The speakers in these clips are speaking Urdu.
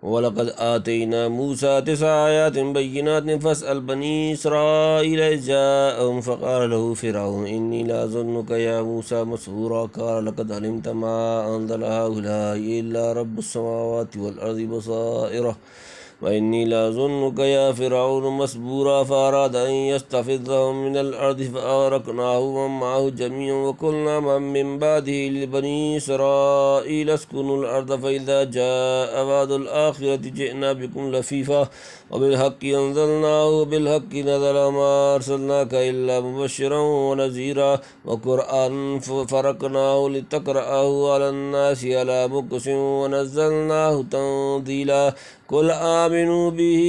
وَلَقَدْ آتَيْنَا مُوسَىٰ 9 آيَاتٍ بَيِّنَاتٍ فَاسْأَلْ بَنِي إِسْرَائِيلَ إِذْ جَاءَهُمْ فَقَالَ لَهُ فِرْعَوْنُ إِنِّي لَأَظُنُّكَ يَا مُوسَىٰ مَسْحُورًا قَالَ لَقَدْ عَلِمْتَ مَا أَنزَلَ هَٰؤُلَاءِ إِلَّا رَبُّ السَّمَاوَاتِ وَالْأَرْضِ بَصَائِرَ وَإِنِّي لَأَظُنُّكَ يَا فِرْعَوْنُ مَثْبُورًا فَأَرَادَ أَن يَسْتَفِزَّهُم مِّنَ الْأَرْضِ فَأَغْرَقْنَاهُ وَمَن مَّعَهُ جَمِيعًا وَقُلْنَا مِن بَعْدِهِ لِبَنِي إِسْرَائِيلَ اسْكُنُوا الْأَرْضَ فَإِذَا جَاءَ وَعْدُ الْآخِرَةِ جِئْنَا بِكُمْ لَفِيفًا وَبِالْحَقِّ أَنزَلْنَاهُ وَبِالْحَقِّ نَزَلَ وَمَا أَرْسَلْنَاكَ إِلَّا مُبَشِّرًا وَنَذِيرًا وَقُرْآنًا فَرَقْنَاهُ لِتَقْرَأَهُ عَلَى النَّاسِ عَلَىٰ مُكْثٍ وَنَزَّلْنَاهُ تَنزِيلًا قُلْ آمِنُوا بِهِ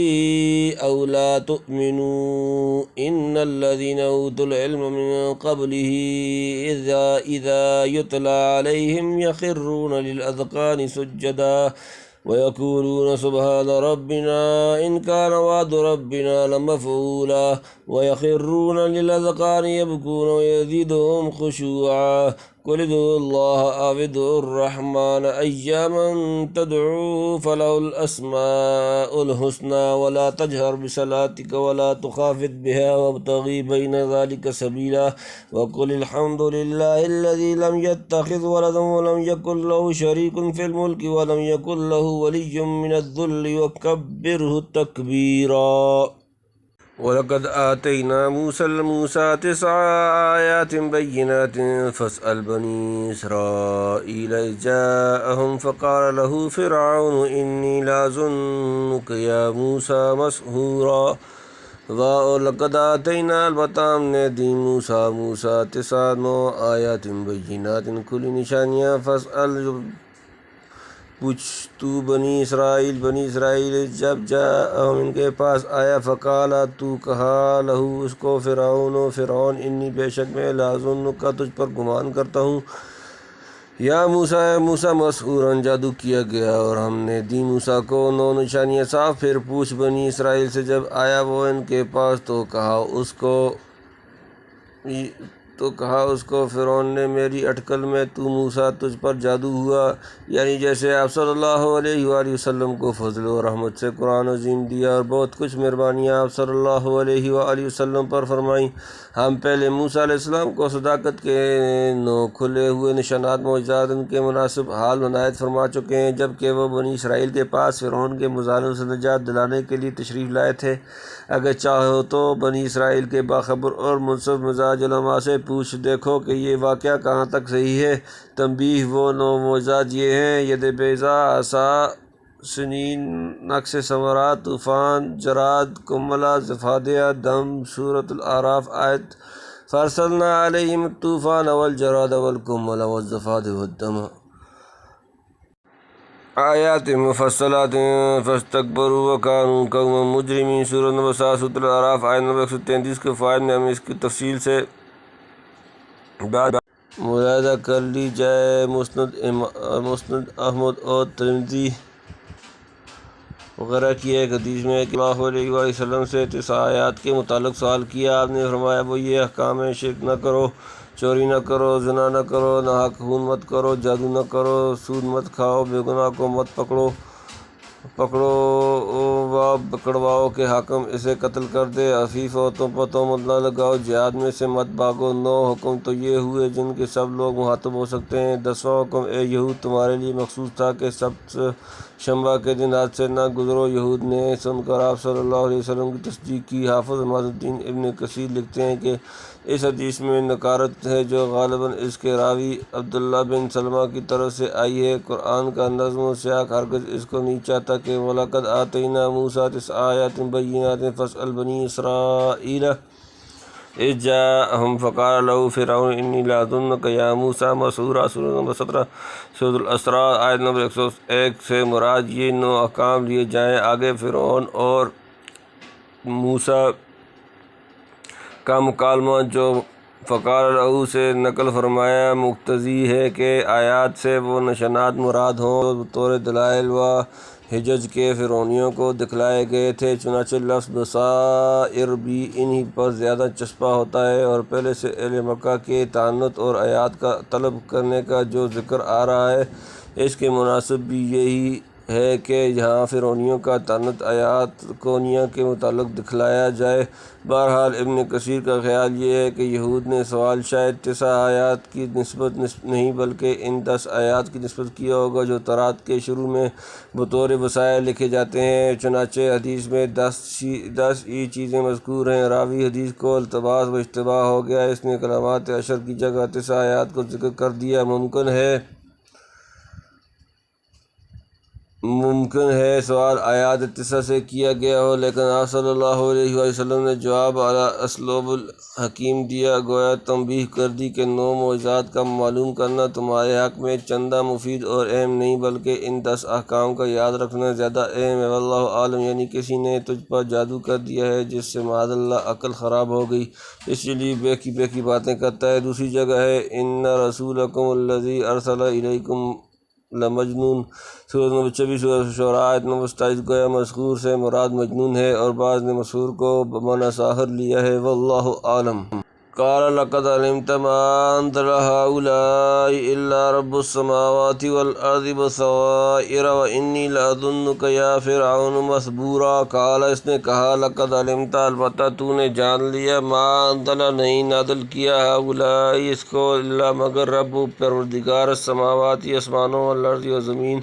أَوْ لَا تُؤْمِنُوا إِنَّ الَّذِينَ أُوتُوا الْعِلْمَ مِن قَبْلِهِ إِذَا يُتْلَىٰ عَلَيْهِمْ يَخِرُّونَ لِلْأَذْقَانِ سُجَّدًا وَيَقُولُونَ سُبْحَانَ رَبِّنَا إِنْ كَانَ وَعْدُ رَبِّنَا لَمَفْعُولًا وَيَخِرُّونَ لِلْأَذْقَانِ يَبْكُونَ وَيَزِيدُهُمْ خُشُوعًا قُلِ ادْعُوا اللَّهَ أَوِ ادْعُوا الرَّحْمَٰنَ أَيَّامًا تَدْعُوا فَلَهُ الْأَسْمَاءُ الْحُسْنَىٰ وَلَا تَجْهَرْ بِصَلَاتِكَ وَلَا تُخَافِتْ بِهَا وَابْتَغِ بَيْنَ ذَٰلِكَ سَبِيلًا وَقُلِ الْحَمْدُ لِلَّهِ الَّذِي لَمْ يَتَّخِذْ وَلَدًا وَلَمْ يَكُن لَّهُ شَرِيكٌ فِي الْمُلْكِ وَلَمْ يَكُن لَّهُ وَلِيٌّ مِّنَ الذُّلِّ وَكَبِّرْهُ تَكْبِيرًا وَلَقَدْ آتَيْنَا مُوسَىٰ 9 آيَاتٍ بَيِّنَاتٍ فَاسْأَلْ بَنِي إِسْرَائِيلَ إِذْ جَاءَهُمْ فَقَالَ لَهُ فِرْعَوْنُ إِنِّي لَأَظُنُّكَ يَا مُوسَىٰ مَسْحُورًا وَلَقَدْ آتَيْنَا البتہ ہم نے دی موسیٰ 9 آیات بینات کھلی نشانیاں فاسأل پوچھ تو بنی اسرائیل جب جاءہم ان کے پاس آیا فقالا تو کہا لہو اس کو فرعون انی بے شک میں لأظنک تجھ پر گمان کرتا ہوں یا موسیٰ مسحوراً جادو کیا گیا اور ہم نے دی موسیٰ کو 9 نشانیاں صاف پھر پوچھ بنی اسرائیل سے جب آیا وہ ان کے پاس تو کہا اس کو فرعون نے میری اٹکل میں تو موسیٰ تجھ پر جادو ہوا یعنی جیسے آپ صلی اللہ علیہ وآلہ وسلم کو فضل و رحمت سے قرآن عظیم دیا اور بہت کچھ مہربانیاں آپ صلی اللہ علیہ وآلہ وسلم پر فرمائیں ہم پہلے موسیٰ علیہ السلام کو صداقت کے 9 کھلے ہوئے نشانات معجزات ان کے مناسب حال عنایت فرما چکے ہیں جبکہ وہ بنی اسرائیل کے پاس فرعون کے مظالم سے نجات دلانے کے لیے تشریف لائے تھے اگر چاہو تو بنی اسرائیل کے باخبر اور منصف مزاج علماء سے پوچھ دیکھو کہ یہ واقعہ کہاں تک صحیح ہے تنبیہ وہ 9 معجزات یہ ہیں ید بیضا عصا سنین نقش ثمرات طوفان جراد قملہ ضفادع دم سورۃ الاعراف آیت فارسلنا علیہم الطوفان والجراد والقمل والضفادع والدم آیات مفصلات فاستکبروا وکانوا قوما مجرمین سورۃ نمبر 7 سورۃ الاعراف آیت نمبر 133 کے فوائد میں ہم اس کی تفصیل سے ملاحظہ کر لی جائے مسند احمد اور ترمذی وغیرہ کی ایک حدیث میں کہ اللہ علیہ وآلہ وسلم سے 9 آیات کے متعلق سوال کیا آپ نے فرمایا وہ یہ احکام ہیں شرک نہ کرو چوری نہ کرو زنا نہ کرو ناحق خون مت کرو جادو نہ کرو سود مت کھاؤ بے گناہ کو مت پکڑو و پکڑواؤ کہ حاکم اسے قتل کر دے عفیف عورتوں پر تہمت نہ لگاؤ جہاد میں سے مت بھاگو 9 حکم تو یہ ہوئے جن کے سب لوگ مخاطب ہو سکتے ہیں 10واں حکم اے یہود تمہارے لیے مخصوص تھا کہ سبت شنبہ کے دن حد سے نہ گزرو یہود نے سن کر آپ صلی اللہ علیہ وسلم کی تصدیق کی حافظ معاذ الدین ابن کثیر لکھتے ہیں کہ اس حدیث میں نکارت ہے جو غالباً اس کے راوی عبداللہ بن سلمہ کی طرف سے آئی ہے قرآن کا نظم و سیاق ہرگز اس کو نہیں چاہتا کہ وَلَقَدْ آتَيْنَا مُوسَىٰ 9 آیَاتٍ بَيِّنَاتٍ فَاسْأَلْ بَنِي إِسْرَائِيلَ إِذْ جَاءَهُمْ فَقَالَ لَهُ فِرْعَوْنُ إِنِّي لَأَظُنُّكَ يَا مُوسَىٰ مَسْحُورًا سورۃ نمبر 17 سورۃ الاسراء آیت نمبر 101 سے مراد یہ 9 احکام لیے جائیں آگے فرعون اور موسیٰ کا مکالمہ جو فقال لہو سے نقل فرمایا مقتضی ہے کہ آیات سے وہ نشانات مراد ہوں جو بطور دلائل و حجج کے فرعونیوں کو دکھلائے گئے تھے چنانچہ لفظ بصائر بھی انہی پر زیادہ چسپاں ہوتا ہے اور پہلے سے اہل مکہ کے طعنت اور آیات کا طلب کرنے کا جو ذکر آ رہا ہے اس کے مناسب بھی یہی ہے کہ یہاں فرعونیوں کا طعنت آیات کونیہ کے متعلق دکھلایا جائے۔ بہرحال ابن کثیر کا خیال یہ ہے کہ یہود نے سوال شاید 9 آیات کی نسبت نہیں بلکہ ان 10 آیات کی نسبت کیا ہوگا جو تورات کے شروع میں بطور وصایہ لکھے جاتے ہیں۔ چنانچہ حدیث میں 10 ہی چیزیں مذکور ہیں۔ راوی حدیث کو التباس و اشتباہ ہو گیا، اس نے کلمات عشر کی جگہ 9 آیات کو ذکر کر دیا۔ ممکن ہے سوال آیات 9 سے کیا گیا ہو، لیکن آپ صلی اللہ علیہ وآلہ وسلم نے جواب اعلیٰ اسلوب الحکیم دیا، گویا تنبیہ کر دی کہ 9 معجزات کا معلوم کرنا تمہارے حق میں چندہ مفید اور اہم نہیں بلکہ ان 10 احکام کا یاد رکھنا زیادہ اہم ہے۔ واللہ عالم، یعنی کسی نے تجھ پر جادو کر دیا ہے جس سے معاذ اللہ عقل خراب ہو گئی، اس لیے بے کی باتیں کرتا ہے۔ دوسری جگہ ہے ان رسولکم الذی ارسل الیکم لمجنون، سورۃ نمبر 24، سورۃ شعراء آیت نمبر 27۔ گویا مسحور سے مراد مجنون ہے، اور بعض نے مسحور کو بمعنی ساحر لیا ہے۔ واللہ عالم۔ قال لقد علمت ما انزل هؤلاء الا رب السماوات والارض بصائر وانی لاظنک یا فرعون مثبورا۔ قال، اس نے کہا، لقد علمت، البتہ تو نے جان لیا، ما انزل، نہیں نازل کیا، هؤلاء، اس کو، الا مگر رب، پروردگار، السماوات، آسمانوں، والارض، و زمین،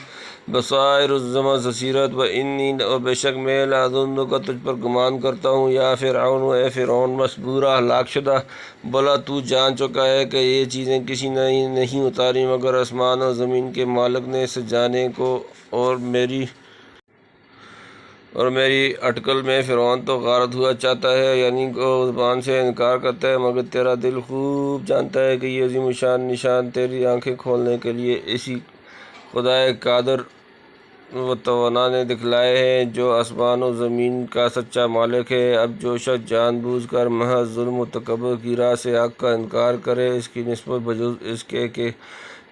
بصائر، الزمہ، بصیرت، وانی، اور بے شک میں، لاظنک، تجھ پر گمان کرتا ہوں، یا فرعون، اے فرعون، مثبورا، ہلاک شدہ۔ بھلا تو جان چکا ہے کہ یہ چیزیں کسی نے نہیں اتاری مگر آسمان اور زمین کے مالک نے، اسے جانے کو، اور میری اٹکل میں فرعون تو غارت ہوا چاہتا ہے، یعنی وہ زبان سے انکار کرتا ہے، مگر تیرا دل خوب جانتا ہے کہ یہ عظیم الشان نشان تیری آنکھیں کھولنے کے لیے اسی خدائے قادر و توانا نے دکھلائے ہیں جو آسمان و زمین کا سچا مالک ہے۔ اب جو شخص جان بوجھ کر محض ظلم و تکبر کی راہ سے حق کا انکار کرے، اس کی نسبت بجز اس کے کہ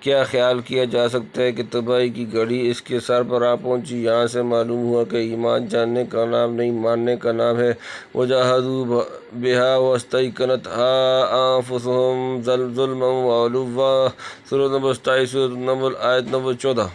کیا خیال کیا جا سکتا ہے کہ تباہی کی گھڑی اس کے سر پر آ پہنچی۔ یہاں سے معلوم ہوا کہ ایمان جاننے کا نام نہیں، ماننے کا نام ہے۔ وَجَاهَدُوا بِهَا وَاسْتَيْقَنَتْهَا أَنفُسُهُمْ ظُلْمًا وَعُلُوًّا، سورۃ نمبر 27، سورۃ نمبر آیت نمبر 14۔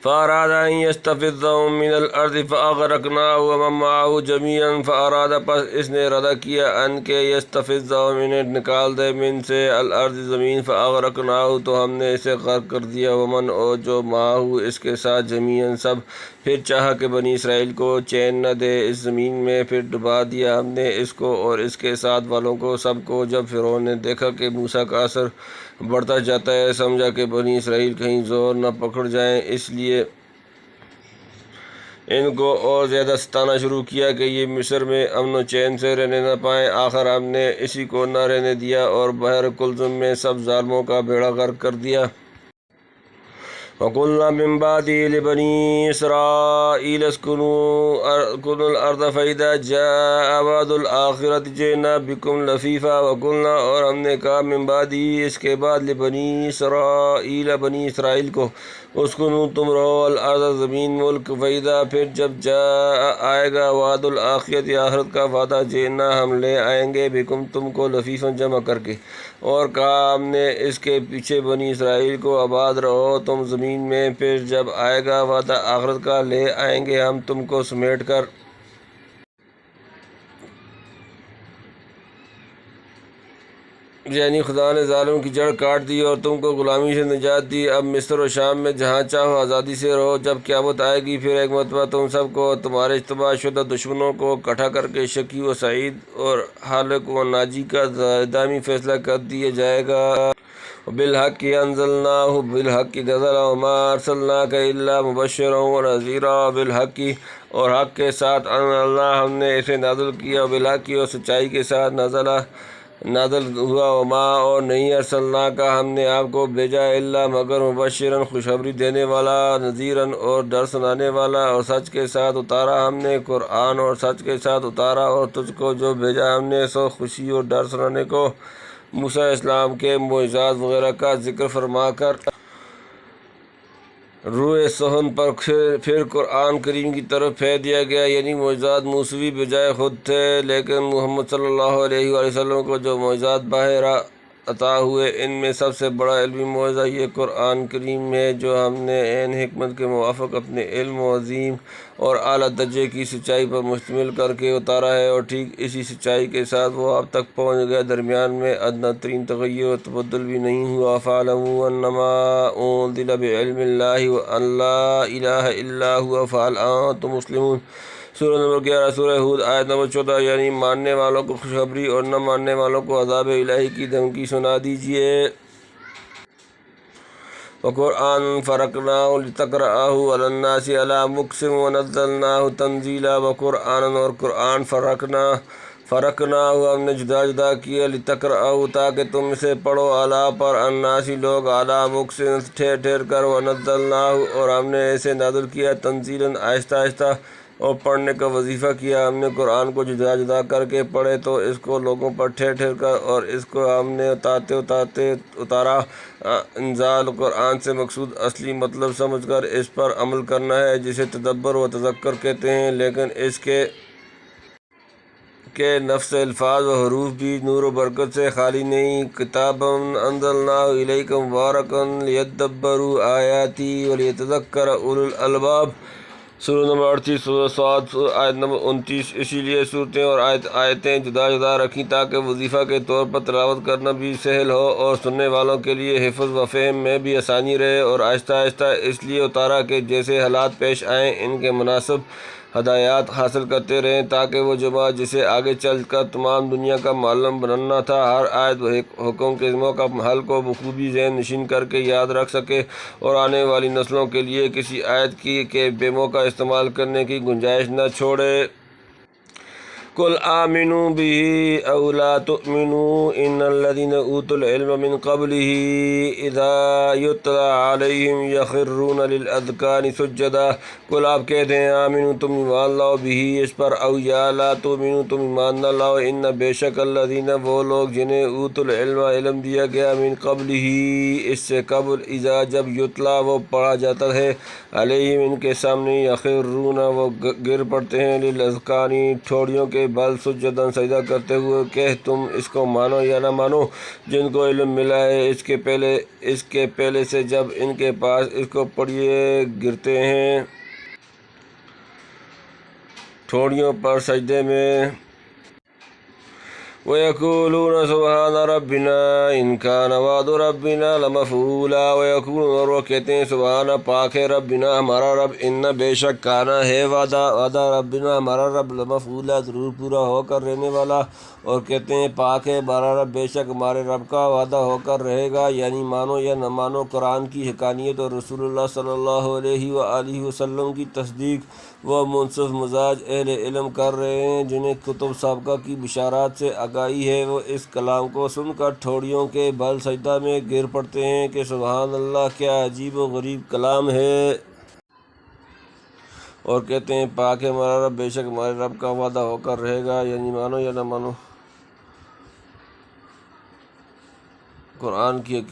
فَأَرَادَ أَن يَسْتَفِزَّهُم مِّنَ الْأَرْضِ فَأَغْرَقْنَاهُ وَمَن مَّعَهُ جَمِيعًا۔ فَأَرَادَ، پس اس نے ارادہ کیا، ان کے یستفزہم، انہیں نکال دے، من سے، الارض، زمین، فَأَغْرَقْنَاهُ، تو ہم نے اسے غرق کر دیا، ومن، اور جو، معه، اس کے ساتھ، جمیعاً، سب۔ پھر چاہا کہ بنی اسرائیل کو چین نہ دے اس زمین میں، پھر ڈبا دیا ہم نے اس کو اور اس کے ساتھ والوں کو، سب کو۔ جب فرعون نے دیکھا کہ موسیٰ کا اثر بڑھتا جاتا ہے، سمجھا کہ بنی اسرائیل کہیں زور نہ پکڑ جائیں، اس لیے ان کو اور زیادہ ستانا شروع کیا کہ یہ مصر میں امن و چین سے رہنے نہ پائیں۔ آخر ہم نے اسی کو نہ رہنے دیا اور بحر کلثم میں سب ظالموں کا بیڑا غرق کر دیا۔ وَقُلْنَا مِن بَعْدِهِ لِبَنِي إِسْرَائِيلَ اسْكُنُوا الْأَرْضَ فَإِذَا جَاءَ وَعْدُ الْآخِرَةِ جِئْنَا بِكُمْ لَفِيفًا۔ وَقُلْنَا، اور ہم نے کہا، مِن بَعْدِهِ، اس کے بعد، لِبَنِي إِسْرَائِيلَ، بنی اسرائیل کو، اسکنوا، تم رہو، الارض، زمین، ملک، فَإِذَا، پھر جب، جاء، آئے گا، وعد الآخرۃ، آخرت کا وعدہ، جئنا، ہم لے آئیں گے، بکم، تم کو، لفیفاً، جمع کر کے۔ اور کہا ہم نے اس کے پیچھے بنی اسرائیل کو، آباد رہو تم زمین میں، پھر جب آئے گا وعدہ آخرت کا، لے آئیں گے ہم تم کو سمیٹ کر۔ یعنی خدا نے ظالم کی جڑ کاٹ دی اور تم کو غلامی سے نجات دی۔ اب مصر و شام میں جہاں چاہو آزادی سے رہو۔ جب قیامت آئے گی، پھر ایک مرتبہ تم سب کو اور تمہارے اجتماع شدہ دشمنوں کو اکٹھا کر کے شقی و سعید اور ہالک و ناجی کا دائمی فیصلہ کر دیا جائے گا۔ بالحق انزلناہ، بالحق نزل، وما ارسلناک الا مبشرا ونذیرا، بالحق، اور حق کے ساتھ، اللہ، ہم نے اسے نازل کیا، بالحق، اور سچائی کے ساتھ، نازل ہوا، وما، اور نہیں، ارسلنا کا، ہم نے آپ کو بھیجا، الا مگر، مبشرا، خوشخبری دینے والا، نذیرا، اور ڈر سنانے والا، اور سچ کے ساتھ اتارا ہم نے قرآن، اور سچ کے ساتھ اتارا، اور تجھ کو جو بھیجا ہم نے سو خوشی اور ڈر سنانے کو، موسیٰ علیہ السلام کے معجزات وغیرہ کا ذکر فرما کر۔ روئے صحن پر پھر قرآن کریم کی طرف پھیر دیا گیا، یعنی معجزات موسوی بجائے خود تھے، لیکن محمد صلی اللہ علیہ وآلہ وسلم کو جو معجزات عطا ہوئے۔ ان میں سب سے بڑا علمی معجزہ یہ قرآن کریم ہے جو ہم نے عین حکمت کے موافق اپنے علم و عظیم اور اعلیٰ درجے کی سچائی پر مشتمل کر کے اتارا ہے، اور ٹھیک اسی سچائی کے ساتھ وہ آپ تک پہنچ گیا، درمیان میں ادنیٰ ترین تغیر و تبدل بھی نہیں ہوا۔ فَاعْلَمُوا أَنَّمَا أُنزِلَ بِعِلْمِ اللَّهِ وَأَنْ لَا إِلَٰهَ إِلَّا هُوَ فَهَلْ أَنْتُم مُسْلِمُونَ۔ سورہ نمبر 11 سورہ ہود آیت نمبر 14، یعنی ماننے والوں کو خوشخبری اور نہ ماننے والوں کو عذاب الہی کی دھمکی سنا دیجیے۔ وَقُرْآنًا فَرَقْنَاهُ لِتَقْرَأَهُ عَلَى النَّاسِ عَلَىٰ مُكْثٍ وَنَزَّلْنَاهُ تَنزِيلًا۔ وَقُرْآنًا اور قرآن فرقناہ ہم نے جدا جدا کیا، لِتَقْرَأَهُ تاکہ تم اسے پڑھو، عَلَىٰ پر الناس لوگ، عَلَىٰ مُكْثٍ ٹھہر ٹھہر کر، وَنَزَّلْنَاهُ اور ہم نے اسے نازل کیا، تنزیلاً آہستہ آہستہ، اور پڑھنے کا وظیفہ کیا۔ ہم نے قرآن کو جدا جدا کر کے پڑھے تو اس کو لوگوں پر ٹھہر ٹھہر کر، اور اس کو ہم نے اتارتے اتارا۔ انزال قرآن سے مقصود اصلی مطلب سمجھ کر اس پر عمل کرنا ہے، جسے تدبر و تذکر کہتے ہیں، لیکن اس کے نفس الفاظ و حروف بھی نور و برکت سے خالی نہیں۔ کتابًا انزلناہ الیک مبارکا لیدبروا آیاتہ ولیتذکر اولو الالباب۔ سورہ نمبر 38 سورہ صاد آیت نمبر 29۔ اسی لیے صورتیں اور آیتیں جدا جدا رکھیں تاکہ وظیفہ کے طور پر تلاوت کرنا بھی سہل ہو اور سننے والوں کے لیے حفظ و فہم میں بھی آسانی رہے، اور آہستہ آہستہ اس لیے اتارا کہ جیسے حالات پیش آئیں ان کے مناسب ہدایات حاصل کرتے رہیں، تاکہ وہ جماعت جسے آگے چل کر تمام دنیا کا معلم بننا تھا، ہر آیت و حکم کے کا حل کو بخوبی ذہن نشین کر کے یاد رکھ سکے، اور آنے والی نسلوں کے لیے کسی آیت کے بے موقع استعمال کرنے کی گنجائش نہ چھوڑے۔ قُلْ آمِنُوا بِهِ أَوْ لَا تُؤْمِنُوا إِنَّ الَّذِينَ أُوتُوا الْعِلْمَ مِنْ قَبْلِهِ إِذَا يُتْلَىٰ عَلَيْهِمْ يَخِرُّونَ لِلْأَذْقَانِ سُجَّدًا۔ قُلْ آپ کہہ دیں، آمنو تم ایمان لاؤ، بھی اس پر، او یا لا تؤمنوا تم ایمان نہ لاؤ، ان بے شک الذین وہ لوگ جنہیں اوت العلم علم دیا گیا، من قبلہ اس سے قبل، اذا جب یتلا وہ پڑھا جاتا ہے، علیہم ان کے سامنے، یخرون وہ گر پڑتے ہیں، للاذقان ٹھوڑیوں کے بل، سجداً سجدہ کرتے ہوئے۔ کہ تم اس کو مانو یا نہ مانو، جن کو علم ملا ہے اس کے پہلے سے، جب ان کے پاس اس کو پڑھیے گرتے ہیں ٹھوڑیوں پر سجدے میں۔ وَيَقُولُونَ سُبْحَانَ رَبِّنَا إِنْ كَانَ وَعْدُ رَبِّنَا لَمَفْعُولًا۔ وَيَقُولُونَ اور وہ کہتے ہیں، سبحان پاک ہے، ربنا ہمارا رب، ان بے شک کانا ہے وعدہ ربنا ہمارا رب، لمفعولا ضرور پورا ہو کر رہنے والا، اور کہتے ہیں پاک ہے ہمارا رب، بے شک ہمارے رب کا وعدہ ہو کر رہے گا، یعنی مانو یا نہ مانو، قرآن کی حقانیت اور رسول اللہ صلی اللہ علیہ وآلہ وسلم کی تصدیق وہ منصف مزاج اہل علم کر رہے ہیں، جنہیں کتب سابقہ کی بشارات سے آگاہی ہے، وہ اس کلام کو سن کر ٹھوڑیوں کے بل سجدہ میں گر پڑتے ہیں کہ سبحان اللہ، کیا عجیب و غریب کلام ہے، اور کہتے ہیں پاک ہے ہمارا رب، بے شک ہمارے رب کا وعدہ ہو کر رہے گا، یعنی مانو یا نہ مانو، قرآن کی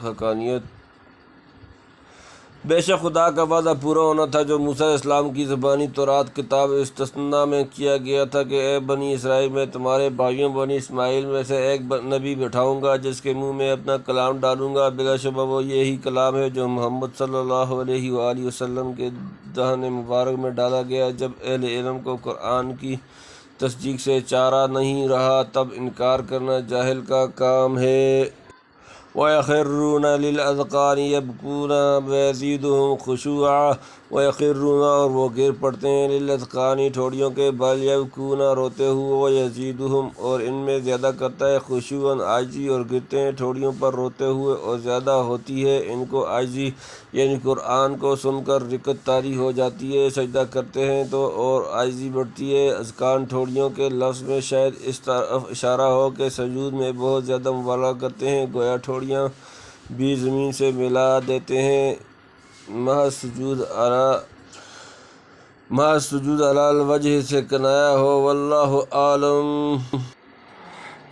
حقانیت۔ بے شک خدا کا وعدہ پورا ہونا تھا جو موسیٰ علیہ السلام کی زبانی تورات کتاب استثنا میں کیا گیا تھا کہ اے بنی اسرائیل، میں تمہارے بھائیوں بنی اسماعیل میں سے ایک نبی بٹھاؤں گا جس کے منہ میں اپنا کلام ڈالوں گا، بلا شبہ وہ یہی کلام ہے جو محمد صلی اللہ علیہ وآلہ وسلم کے دہن مبارک میں ڈالا گیا۔ جب اہل علم کو قرآن کی تصدیق سے چارہ نہیں رہا تب انکار کرنا جاہل کا کام ہے۔ وَيَخِرُّونَ لِلْأَذْقَانِ يَبْكُونَ وَيَزِيدُهُمْ خُشُوعًا۔ وَيَخِرُّونَ اور وہ گر پڑتے ہیں، لِلْأَذْقَانِ ٹھوڑیوں کے بل، يَبْكُونَ روتے ہوئے، وَيَزِيدُهُمْ اور ان میں زیادہ کرتا ہے، خُشُوعًا عاجزی، اور گرتے ہیں ٹھوڑیوں پر روتے ہوئے، اور زیادہ ہوتی ہے ان کو عاجزی، یعنی قرآن کو سن کر رکت طاری ہو جاتی ہے، سجدہ کرتے ہیں تو اور عاجزی بڑھتی ہے۔ اذقان ٹھوڑیوں کے لفظ میں شاید اس طرف اشارہ ہو کہ سجود میں بہت زیادہ مبالغہ کرتے ہیں، گویا ٹھوڑیاں بھی زمین سے ملا دیتے ہیں، محض سجود علی الوجہ سے کنایا ہو، واللہ عالم۔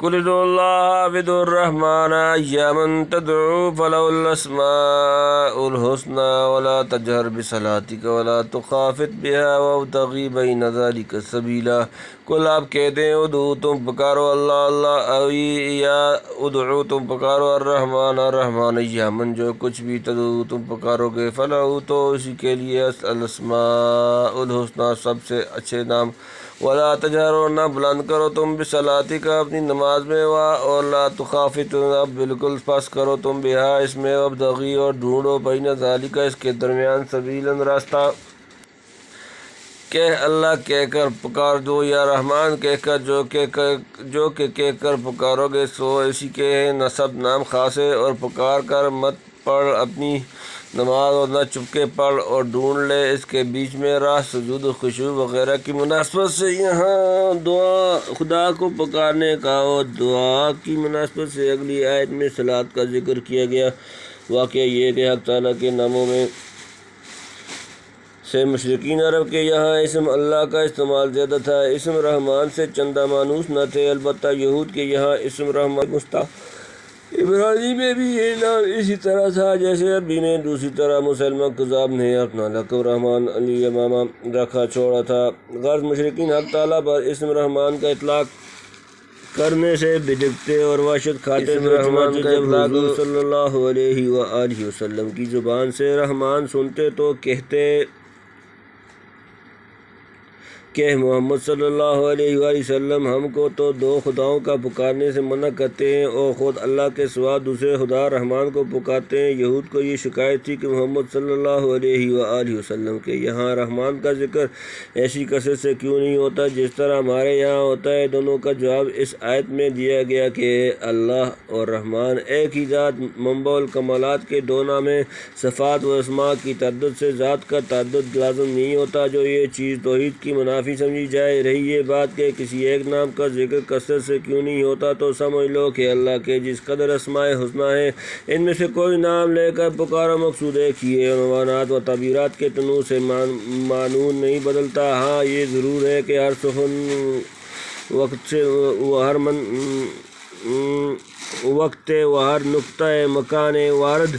قل ادعوا الله وادعوا الرحمن أيما تدعوا فله الأسماء الحسنى ولا تجهر بصلاتك ولا تخافت بها وابتغ بين ذلك سبیلا۔ قل آپ کہتے ہیں ادعو تم پکارو اللہ اللہ، یا ادعو تم پکارو الرحمن الرحمن، یامن جو کچھ بھی تدعو تم پکارو گے، فلہ تو اسی کے لیے الاسماء الحسنى سب سے اچھے نام، ولا تجہر اور نہ بلند کرو تم بصلاتی کا اپنی نماز میں، اور لا تخافت اب بالکل پست کرو تم بہا اس میں، وابتغی اور ڈھونڈو بین ذالک اس کے درمیان سبیلاً راستہ، کہہ اللہ کہہ کر پکار دو، یا رحمان کہہ کر جو کہ کہہ کر پکارو گے سو اسی کے ہیں، نسب نام خاص ہے، اور پکار کر مت پڑھ اپنی نماز اور نہ چپکے پڑھ، اور ڈھونڈ لے اس کے بیچ میں راہ، سجود و خشوع وغیرہ کی مناسبت سے یہاں دعا خدا کو پکارنے کا اور دعا کی مناسبت سے اگلی آیت میں صلاۃ کا ذکر کیا گیا۔ واقعہ یہ کہ حق تعالیٰ کے ناموں میں سے مشرکین عرب کے یہاں اسم اللہ کا استعمال زیادہ تھا، اسم رحمان سے چندہ مانوس نہ تھے، البتہ یہود کے یہاں اسم رحمان مستعار، عبرانی میں بھی یہ نام اسی طرح تھا جیسے عربی میں، دوسری طرح مسلمہ کذاب نے اپنا لقب رحمان علی یمامہ رکھا چھوڑا تھا، غرض مشرکین حق تعالیٰ پر اسم رحمان کا اطلاق کرنے سے بدکتے اور وحشت کھاتے تھے، چنانچہ جب حضور صلی اللہ علیہ وآلہ وسلم کی زبان سے رحمان سنتے تو کہتے کہ محمد صلی اللہ علیہ وآلہ وسلم ہم کو تو دو خداؤں کا پکارنے سے منع کرتے ہیں اور خود اللہ کے سوا دوسرے خدا رحمان کو پکارتے ہیں۔ یہود کو یہ شکایت تھی کہ محمد صلی اللہ علیہ وآلہ وسلم کے یہاں رحمان کا ذکر ایسی کثرت سے کیوں نہیں ہوتا جس طرح ہمارے یہاں ہوتا ہے۔ دونوں کا جواب اس آیت میں دیا گیا کہ اللہ اور رحمان ایک ہی ذات منبع الکمالات کے دو نام ہیں، صفات و اسماء کی تعدد سے ذات کا تعدد لازم نہیں ہوتا، جو یہ چیز توحید کی منافی سمجھی جائے۔ رہی یہ بات کہ کسی ایک نام کا ذکر کثرت سے کیوں نہیں ہوتا، تو سمجھ لو کہ اللہ کے جس قدر اسماء حسنہ ہیں ان میں سے کوئی نام لے کر پکارو، مقصود ایک ہی ہے، عنوانات و تعبیرات کے تنوع سے معنون نہیں بدلتا۔ ہاں یہ ضرور ہے کہ ہر سخن وقت سے ہر وقت و ہر نقطہ مکان وارد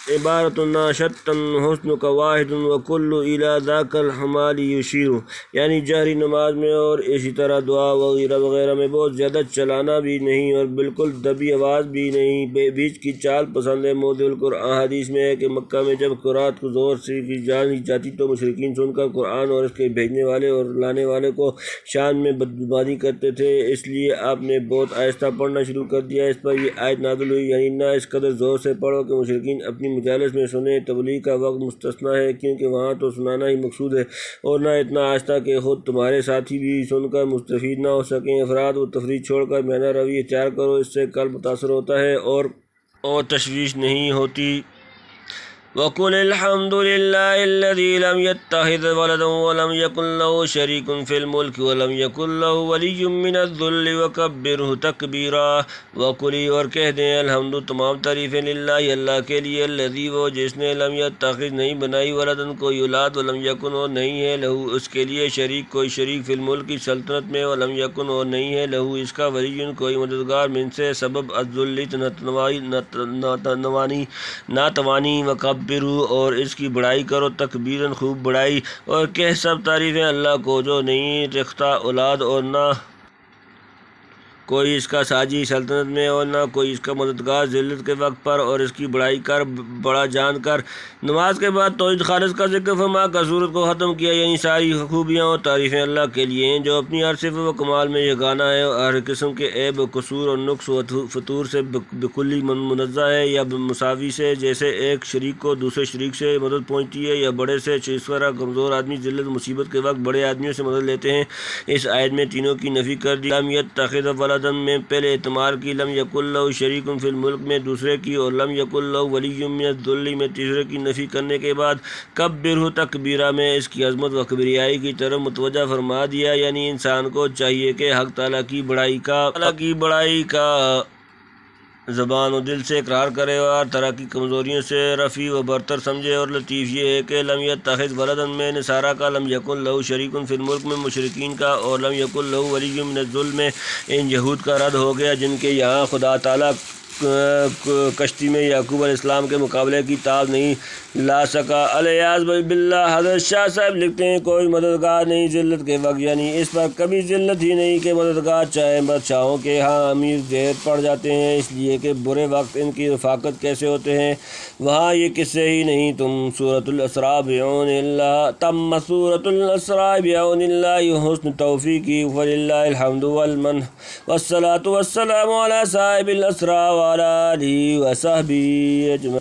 عبارت ناشتن حسن کا واحد و کل الی ذاک الحمال یشیر، یعنی جہری نماز میں اور اسی طرح دعا وغیرہ وغیرہ میں بہت زیادہ چلانا بھی نہیں اور بالکل دبی آواز بھی نہیں، بیچ کی چال پسند ہے۔ موضوع القرآن حدیث میں ہے کہ مکہ میں جب قرات کو زور سے کی جانی جاتی تو مشرکین سن کر قرآن اور اس کے بھیجنے والے اور لانے والے کو شان میں بدگمانی کرتے تھے، اس لیے آپ نے بہت آہستہ پڑھنا شروع کر دیا۔ اس پر یہ آیت نازل ہوئی، یعنی نہ اس قدر زور سے پڑھو کہ مشرکین اپنی مجالس میں سنیں، تبلیغ کا وقت مستثنیٰ ہے کیونکہ وہاں تو سنانا ہی مقصود ہے، اور نہ اتنا آہستہ کہ خود تمہارے ساتھی بھی سن کر مستفید نہ ہو سکیں۔ افراد و تفریح چھوڑ کر میانہ روی اختیار کرو، اس سے قلب متاثر ہوتا ہے اور تشویش نہیں ہوتی۔ وَقُلِ الْحَمْدُ لِلَّهِ الَّذِي لَمْ يَتَّخِذْ وَلَدًا وَلَمْ يَكُنْ لَهُ شَرِيكٌ فِي الْمُلْكِ وَلَمْ يَكُنْ لَهُ وَلِيٌّ مِّنَ الذُّلِّ وَكَبِّرْهُ تَكْبِيرًا۔ وَقُلِ اور کہہ دیں الحمد تمام تعریفیں للہ اللہ کے لیے، الذی وہ جس نے لم يتخذ نہیں بنائی ولدن کوئی اولاد، ولم یکن اور نہیں ہے لہو اس کے لیے شریک کوئی شریک، فی الملک کی سلطنت میں، ولم یکن اور نہیں ہے لہو اس کا ولی کوئی مددگار، من سے سبب الذل ناتوانی، وکبرہ اور اس کی بڑائی کرو، تکبیراً خوب بڑائی، اور کہہ سب تعریفیں اللہ کو جو نہیں رکھتا اولاد اور نہ کوئی اس کا ساجی سلطنت میں اور نہ کوئی اس کا مددگار ذلت کے وقت پر، اور اس کی بڑائی کر بڑا جان کر۔ نماز کے بعد توحید خالص کا ذکر فرما کر سورت کو ختم کیا، یعنی ساری خوبیاں اور تعریفیں اللہ کے لیے ہیں جو اپنی ہر صفت و کمال میں یگانہ ہے، اور ہر قسم کے عیب و قصور اور نقص و فتور سے بکلی منزہ ہے، یا مساوی سے جیسے ایک شریک کو دوسرے شریک سے مدد پہنچتی ہے، یا بڑے سے اس طرح کمزور آدمی ذلت مصیبت کے وقت بڑے آدمیوں سے مدد لیتے ہیں۔ اس آیت میں تینوں کی نفی کر دی، لم یتخذ ولدن میں پہلے اعتماد کی، لم یکن لہ شریک فی الملک میں دوسرے کی، اور لم یکن لہ ولی من الذل میں تیسرے کی نفی کرنے کے بعد کبرہ تکبیرہ میں اس کی عظمت و کبریائی کی طرف متوجہ فرما دیا، یعنی انسان کو چاہیے کہ حق تعالیٰ کی بڑائی کا زبان و دل سے اقرار کرے اور ہر طرح کی کمزوریوں سے رفیع و برتر سمجھے۔ اور لطیف یہ ہے کہ لم یتخذ ولدا میں نصارہ کا لم یکن لہ شریک فی الملک میں مشرکین کا اور لم یکن لہ ولی من الظلم میں ان یہود کا رد ہو گیا جن کے یہاں خدا تعالیٰ کشتی میں یعقوب علیہ السلام کے مقابلے کی تاب نہیں لا سکا۔ الیاذ باللہ حضرت شاہ صاحب لکھتے ہیں کوئی مددگار نہیں ذلت کے وقت، یعنی اس پر کبھی ذلت ہی نہیں کہ مددگار چاہے بادشاہوں کے ہاں امیر زیر پڑ جاتے ہیں، اس لیے کہ برے وقت ان کی رفاقت کیسے ہوتے ہیں وہاں یہ قصے ہی نہیں۔ سورۃ الاسراء بعون اللہ تم سورۃ الاسراء بعون اللہ حسن توفیقی وللہ الحمد والمنہ والصلاۃ والسلام علی صاحب الاسراء وعلی آلہ وصحبہ اجمعین۔